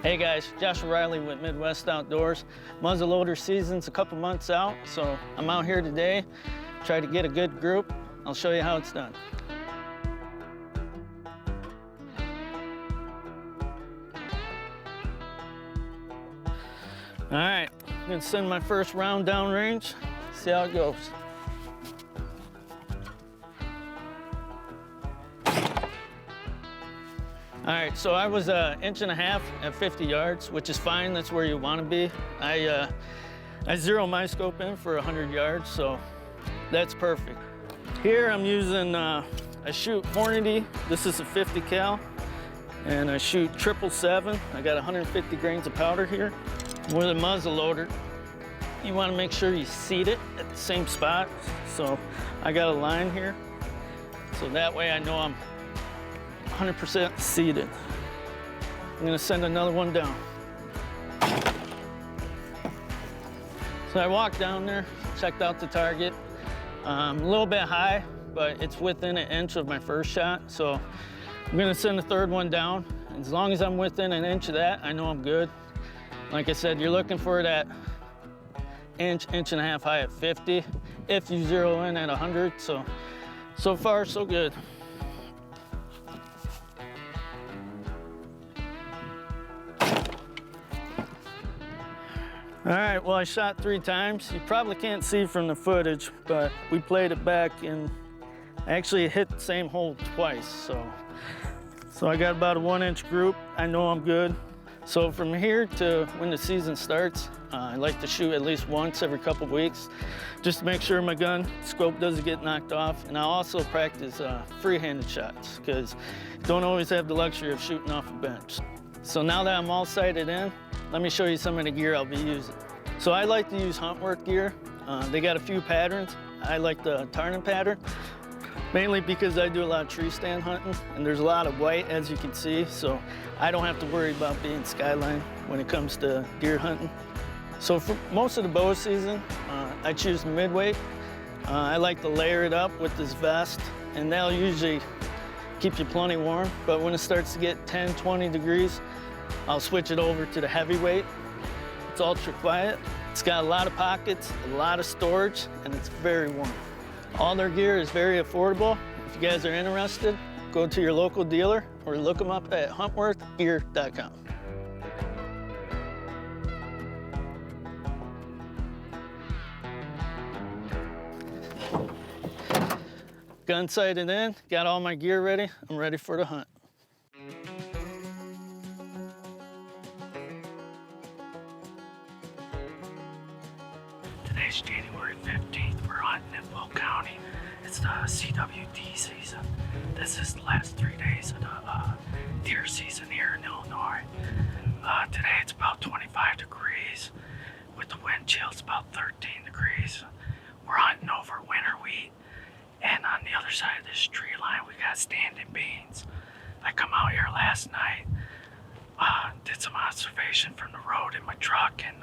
Hey guys, Josh O'Reilly with Midwest Outdoors. Muzzleloader season's a couple months out, so I'm out here today. Try to get a good group. I'll show you how it's done. All right, I'm gonna send my first round downrange, see how it goes. All right, so I was 1.5 inches at 50 yards, which is fine. That's where you want to be. I zero my scope in for 100 yards, so that's perfect. Here I'm using, I shoot Hornady. This is a 50 cal, and I shoot 777. I got 150 grains of powder here. With a muzzle loader, you want to make sure you seat it at the same spot. So I got a line here, so that way I know I'm 100% seated. I'm gonna send another one down. So I walked down there, checked out the target. A little bit high, but it's within 1 inch of my first shot. So I'm gonna send the third one down. As long as I'm within 1 inch of that, I know I'm good. Like I said, you're looking for that inch, 1.5 inches high at 50, if you zero in at 100. So far, so good. All right, well, I shot 3 times. You probably can't see from the footage, but we played it back and actually hit the same hole twice. So I got about a 1-inch group. I know I'm good. So from here to when the season starts, I like to shoot at least once every couple weeks, just to make sure my gun scope doesn't get knocked off. And I also practice free-handed shots, because you don't always have the luxury of shooting off a bench. So now that I'm all sighted in, let me show you some of the gear I'll be using. So I like to use Huntworth gear. They got a few patterns. I like the Tarnin pattern, mainly because I do a lot of tree stand hunting, and there's a lot of white, as you can see, so I don't have to worry about being skyline when it comes to deer hunting. So for most of the bow season, I choose midweight. I like to layer it up with this vest, and that'll usually keep you plenty warm. But when it starts to get 10, 20 degrees, I'll switch it over to the heavyweight. It's ultra quiet. It's got a lot of pockets, a lot of storage, and it's very warm. All their gear is very affordable. If you guys are interested, go to your local dealer or look them up at huntworthgear.com. Gun sighted in, got all my gear ready. I'm ready for the hunt. Today's January 15th. We're hunting in Will County. It's the CWD season. This is the last 3 days of the deer season here in Illinois. Today it's about 25 degrees. With the wind chill, it's about 13 degrees. We're hunting over winter wheat. And on the other side of this tree line, we got standing beans. I come out here last night, did some observation from the road in my truck, and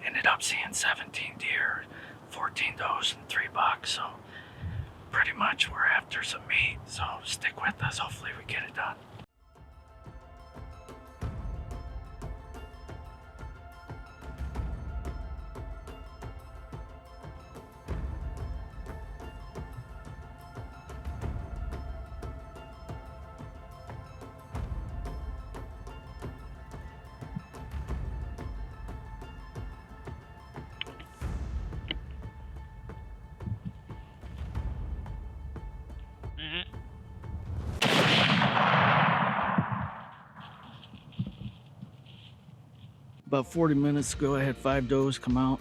ended up seeing 17 deer, 14 does, and 3 bucks. So pretty much we're after some meat. So stick with us. Hopefully we get it done. About 40 minutes ago, I had 5 does come out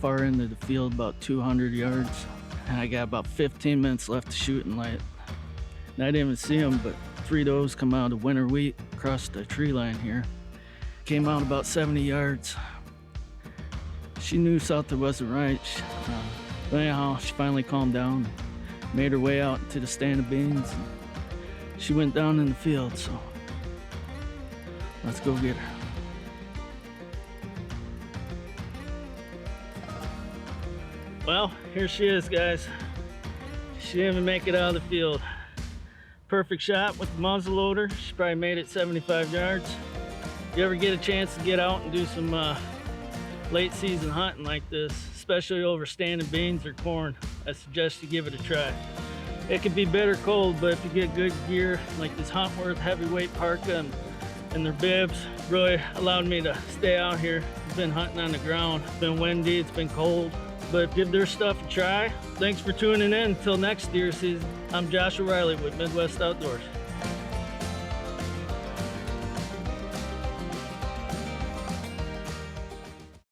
far into the field, about 200 yards. And I got about 15 minutes left to shoot in light. And I didn't even see them, but 3 does come out of winter wheat across the tree line here. Came out about 70 yards. She knew something wasn't right. But anyhow, she finally calmed down, made her way out to the stand of beans. And she went down in the field, so let's go get her. Well, here she is, guys. She didn't even make it out of the field. Perfect shot with the muzzleloader. She probably made it 75 yards. If you ever get a chance to get out and do some late season hunting like this, especially over standing beans or corn, I suggest you give it a try. It can be bitter cold, but if you get good gear like this Huntworth heavyweight parka and their bibs, really allowed me to stay out here. I've been hunting on the ground. It's been windy, it's been cold, but give their stuff a try. Thanks for tuning in. Until next deer season, I'm Josh O'Reilly with Midwest Outdoors.